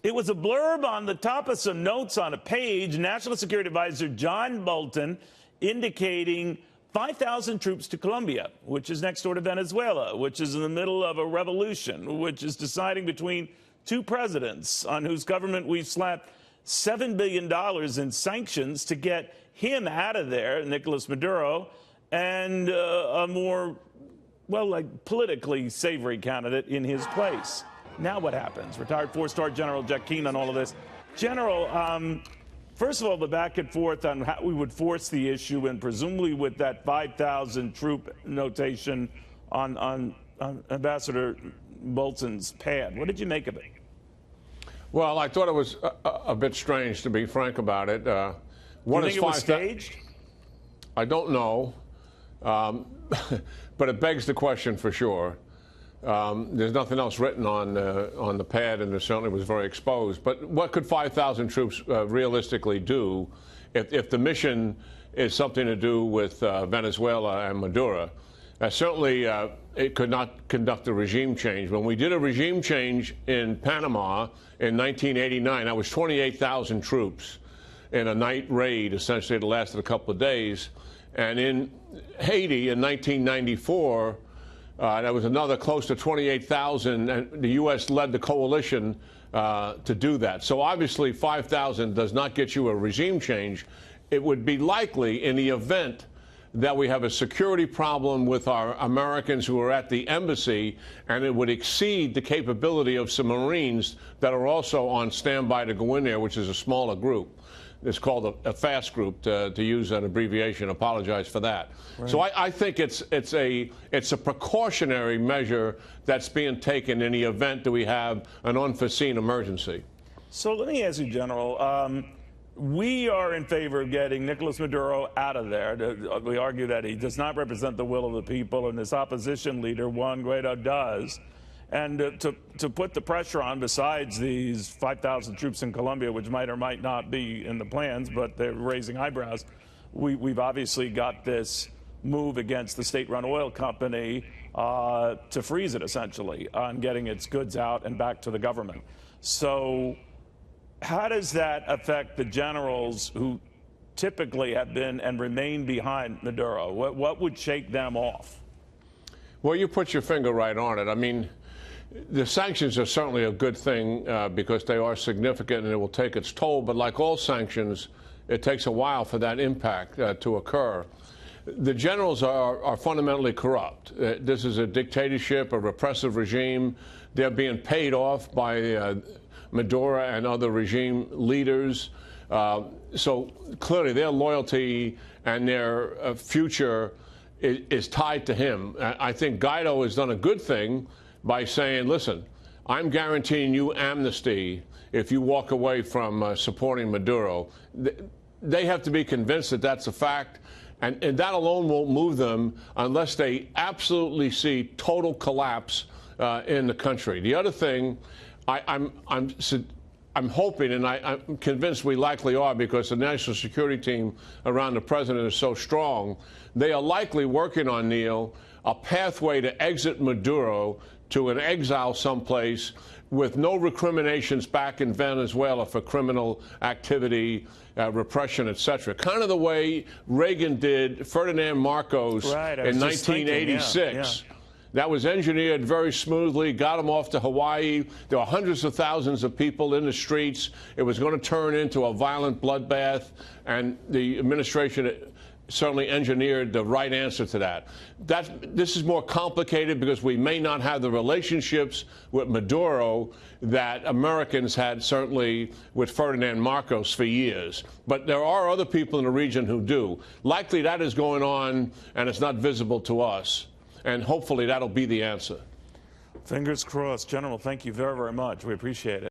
It was a blurb on the top of some notes on a page, National Security Advisor John Bolton indicating 5,000 troops to Colombia, which is next door to Venezuela, which is in the middle of a revolution, which is deciding between two presidents on whose government we've slapped $7 billion in sanctions to get him out of there, Nicolas Maduro, and a more, well, like politically savory candidate in his place. Now what happens? Retired four-star General Keane on all of this. General, first of all, the back and forth on how we would force the issue, and presumably with that 5,000 troop notation on Ambassador Bolton's pad. What did you make of it? Well, I thought it was a bit strange, to be frank about it. Do you think it was staged? I don't know, but it begs the question for sure. There's nothing else written on the pad, and it certainly was very exposed. But what could 5,000 troops realistically do if the mission is something to do with Venezuela and Maduro? Certainly, it could not conduct a regime change. When we did a regime change in Panama in 1989, that was 28,000 troops in a night raid, essentially. It lasted a couple of days. And in Haiti in 1994, that was another close to 28,000, and the U.S. led the coalition to do that. So obviously 5,000 does not get you a regime change. It would be likely in the event that we have a security problem with our Americans who are at the embassy, and it would exceed the capability of some Marines that are also on standby to go in there, which is a smaller group. It's called a fast group, to use an abbreviation. Apologize for that. Right. So I think it's a precautionary measure that's being taken in the event that we have an unforeseen emergency. So let me ask you, General. We are in favor of getting Nicolas Maduro out of there. We argue that he does not represent the will of the people, and this opposition leader, Juan Guaido, does. And to put the pressure on, besides these 5,000 troops in Colombia, which might or might not be in the plans, but they're raising eyebrows, we've obviously got this move against the state-run oil company to freeze it, essentially, on getting its goods out and back to the government. So how does that affect the generals who typically have been and remain behind Maduro? What would shake them off? Well, you put your finger right on it. I mean, the sanctions are certainly a good thing because they are significant and it will take its toll. But like all sanctions, it takes a while for that impact to occur. The generals are fundamentally corrupt. This is a dictatorship, a repressive regime. They're being paid off by Maduro and other regime leaders. So clearly their loyalty and their future is tied to him. I think Guaido has done a good thing by saying, listen, I'm guaranteeing you amnesty if you walk away from supporting Maduro. They have to be convinced that that's a fact, and that alone won't move them unless they absolutely see total collapse in the country. The other thing, I'm hoping, and I'm convinced we likely are, because the national security team around the president is so strong, they are likely working on, Neil, a pathway to exit Maduro to an exile someplace with no recriminations back in Venezuela for criminal activity, repression, etc. Kind of the way Reagan did Ferdinand Marcos in 1986. That was engineered very smoothly, got him off to Hawaii. There were hundreds of thousands of people in the streets. It was going to turn into a violent bloodbath, and the administration certainly engineered the right answer to that. This is more complicated because we may not have the relationships with Maduro that Americans had certainly with Ferdinand Marcos for years. But there are other people in the region who do. Likely that is going on, and it's not visible to us. And hopefully that'll be the answer. Fingers crossed. General, thank you very, very much. We appreciate it.